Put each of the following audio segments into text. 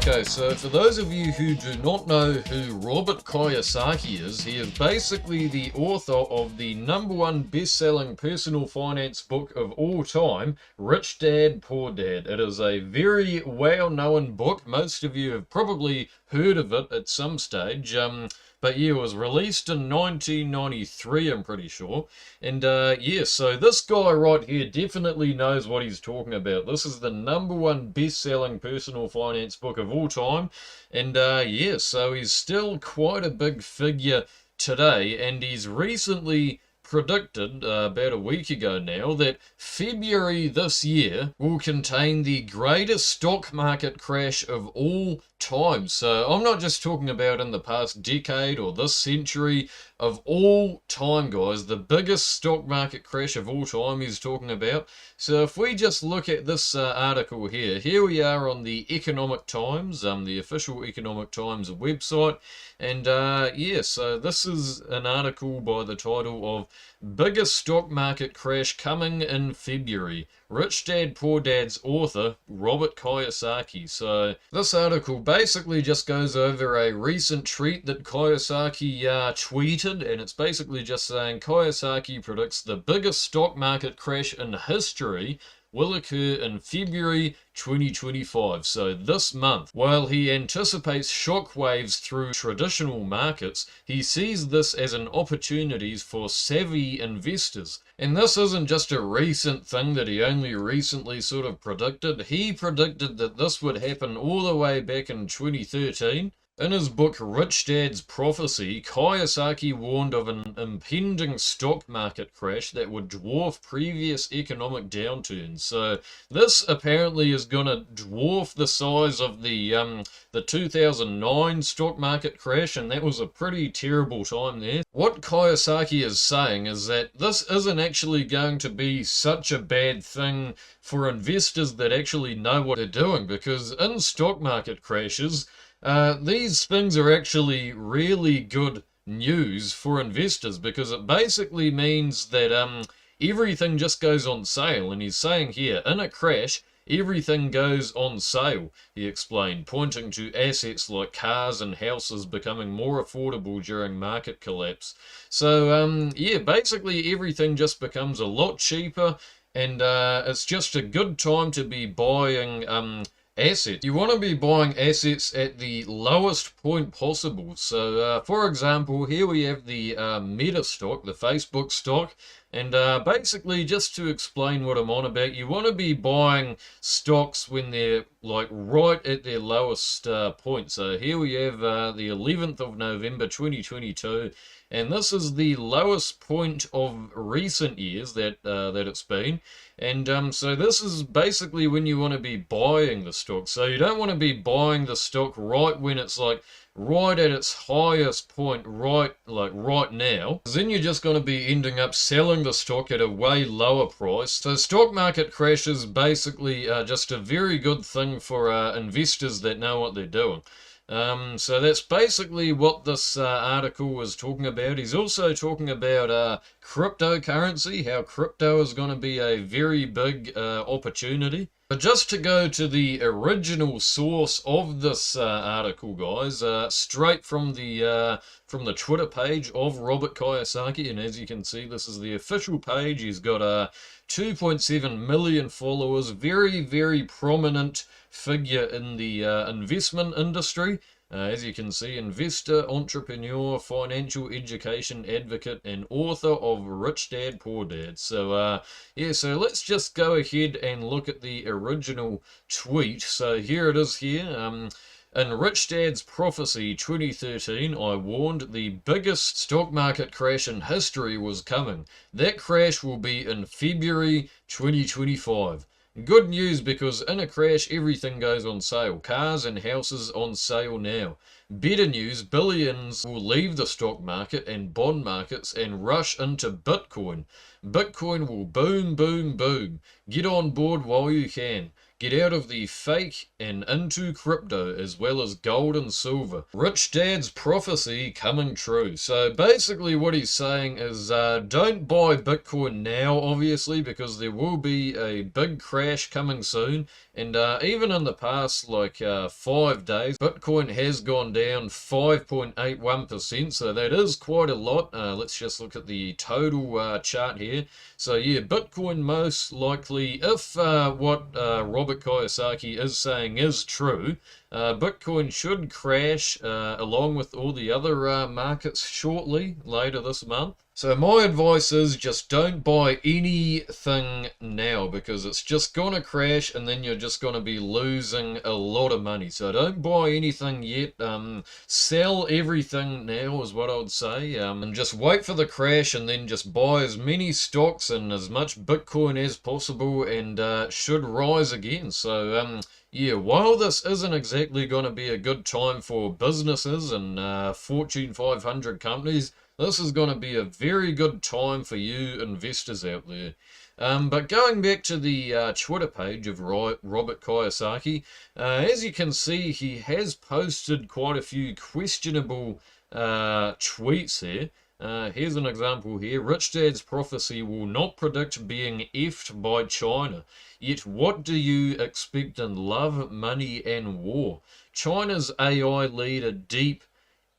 Okay, so for those of you who do not know who Robert Kiyosaki is, he is basically the author of the #1 best-selling personal finance book of all time, Rich Dad, Poor Dad. It is a very well-known book. Most of you have probably heard of it at some stage. But yeah, it was released in 1993, I'm pretty sure. And yeah, so this guy right here definitely knows what he's talking about. This is the #1 best-selling personal finance book of all time. And yeah, so he's still quite a big figure today. And he's recently predicted about a week ago now that February this year will contain the greatest stock market crash of all time. So I'm not just talking about in the past decade or this century, of all time, guys. The biggest stock market crash of all time he's talking about. So if we just look at this article here we are on the Economic Times, the official Economic Times website. And yeah, so this is an article by the title of Biggest Stock Market Crash Coming in February. Rich Dad, Poor Dad's author, Robert Kiyosaki. So this article basically just goes over a recent tweet that Kiyosaki tweeted, and it's basically just saying Kiyosaki predicts the biggest stock market crash in history will occur in February 2025, so this month. While he anticipates shockwaves through traditional markets, he sees this as an opportunity for savvy investors. And this isn't just a recent thing that he only recently sort of predicted. He predicted that this would happen all the way back in 2013. In his book Rich Dad's Prophecy, Kiyosaki warned of an impending stock market crash that would dwarf previous economic downturns. So this apparently is going to dwarf the size of the 2009 stock market crash, and that was a pretty terrible time there. What Kiyosaki is saying is that this isn't actually going to be such a bad thing for investors that actually know what they're doing, because in stock market crashes, these things are actually really good news for investors, because it basically means that everything just goes on sale. And he's saying here, in a crash, everything goes on sale, he explained, pointing to assets like cars and houses becoming more affordable during market collapse. So yeah, basically everything just becomes a lot cheaper, and it's just a good time to be buying assets. You want to be buying assets at the lowest point possible. So for example, here we have the Meta stock, the Facebook stock. And basically, just to explain what I'm on about, you want to be buying stocks when they're like right at their lowest point. So here we have the 11th of November 2022, and this is the lowest point of recent years that it's been. And so this is basically when you want to be buying the stock. So you don't want to be buying the stock right when it's like right at its highest point, right now, because then you're just going to be ending up selling the stock at a way lower price. So stock market crashes basically just a very good thing for investors that know what they're doing. So that's basically what this article was talking about. He's also talking about cryptocurrency, how crypto is going to be a very big opportunity. But just to go to the original source of this article, guys, straight from the Twitter page of Robert Kiyosaki, and as you can see, this is the official page. He's got 2.7 million followers, very, very prominent figure in the investment industry. As you can see, investor, entrepreneur, financial education advocate, and author of Rich Dad, Poor Dad. So yeah, so let's just go ahead and look at the original tweet. So here it is here. In Rich Dad's Prophecy 2013, I warned the biggest stock market crash in history was coming. That crash will be in February 2025. Good news, because in a crash everything goes on sale. Cars and houses on sale now. Better news, billions will leave the stock market and bond markets and rush into Bitcoin. Bitcoin will boom, boom, boom. Get on board while you can. Get out of the fake and into crypto, as well as gold and silver. Rich Dad's prophecy coming true. So basically what he's saying is don't buy Bitcoin now, obviously, because there will be a big crash coming soon. And even in the past, like 5 days, Bitcoin has gone down 5.81%. So that is quite a lot. Let's just look at the total chart here. So yeah, Bitcoin most likely, if what Robert Kiyosaki is saying is true, Bitcoin should crash along with all the other markets shortly, later this month. So my advice is just don't buy anything now, because it's just going to crash and then you're just going to be losing a lot of money. So don't buy anything yet. Sell everything now is what I would say. And just wait for the crash and then just buy as many stocks and as much Bitcoin as possible, and it should rise again. So yeah, while this isn't exactly going to be a good time for businesses and Fortune 500 companies, this is going to be a very good time for you investors out there. But going back to the Twitter page of Robert Kiyosaki, as you can see, he has posted quite a few questionable tweets here. Here's an example here. Rich Dad's prophecy will not predict being effed by China. Yet what do you expect in love, money, and war? China's AI leader deep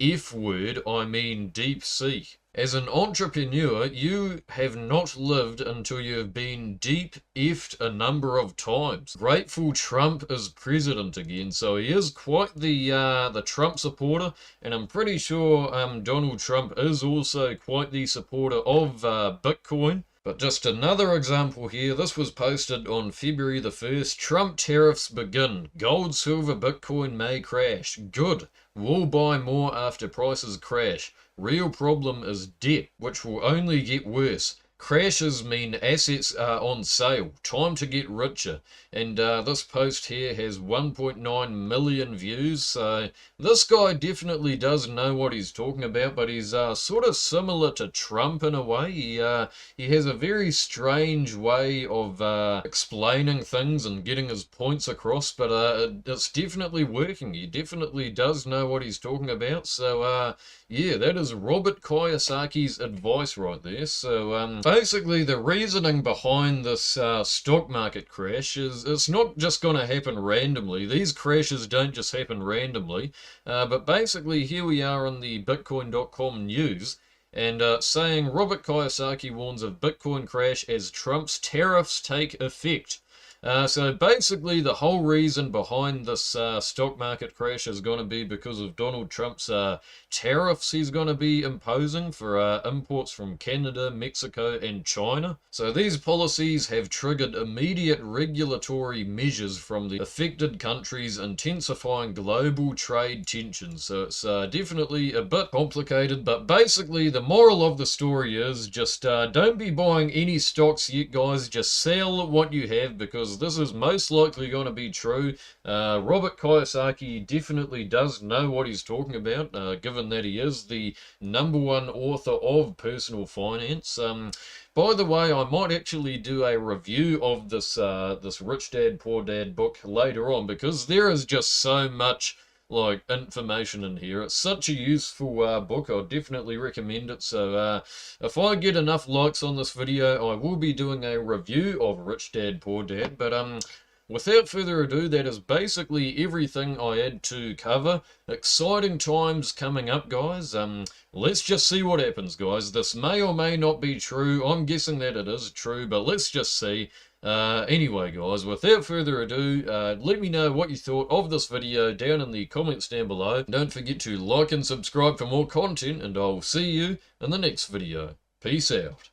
F word, I mean deep sea. As an entrepreneur, you have not lived until you have been deep effed a number of times. Grateful Trump is president again, so he is quite the Trump supporter, and I'm pretty sure Donald Trump is also quite the supporter of Bitcoin. But just another example here. This was posted on February the 1st. Trump tariffs begin. Gold, silver, Bitcoin may crash. Good. We'll buy more after prices crash. Real problem is debt, which will only get worse. Crashes mean assets are on sale. Time to get richer. And this post here has 1.9 million views. So this guy definitely does know what he's talking about, but he's sort of similar to Trump in a way. He has a very strange way of explaining things and getting his points across, but it's definitely working. He definitely does know what he's talking about. So yeah, that is Robert Kiyosaki's advice right there. So basically, the reasoning behind this stock market crash is it's not just going to happen randomly. These crashes don't just happen randomly. But basically, here we are on the Bitcoin.com news, and saying Robert Kiyosaki warns of Bitcoin crash as Trump's tariffs take effect. So basically, the whole reason behind this stock market crash is going to be because of Donald Trump's tariffs he's going to be imposing for imports from Canada, Mexico, and China. So these policies have triggered immediate regulatory measures from the affected countries, intensifying global trade tensions. So it's definitely a bit complicated, but basically the moral of the story is just don't be buying any stocks yet, guys. Just sell what you have, because this is most likely going to be true. Robert Kiyosaki definitely does know what he's talking about, given that he is the #1 author of personal finance. By the way, I might actually do a review of this this Rich Dad Poor Dad book later on, because there is just so much like information in here. It's such a useful book. I definitely recommend it. So if I get enough likes on this video, I will be doing a review of Rich Dad Poor Dad. But without further ado, that is basically everything I had to cover. Exciting times coming up, guys. Let's just see what happens, guys. This may or may not be true. I'm guessing that it is true, but let's just see. Anyway, guys, without further ado, let me know what you thought of this video down in the comments down below. Don't forget to like and subscribe for more content, and I'll see you in the next video. Peace out.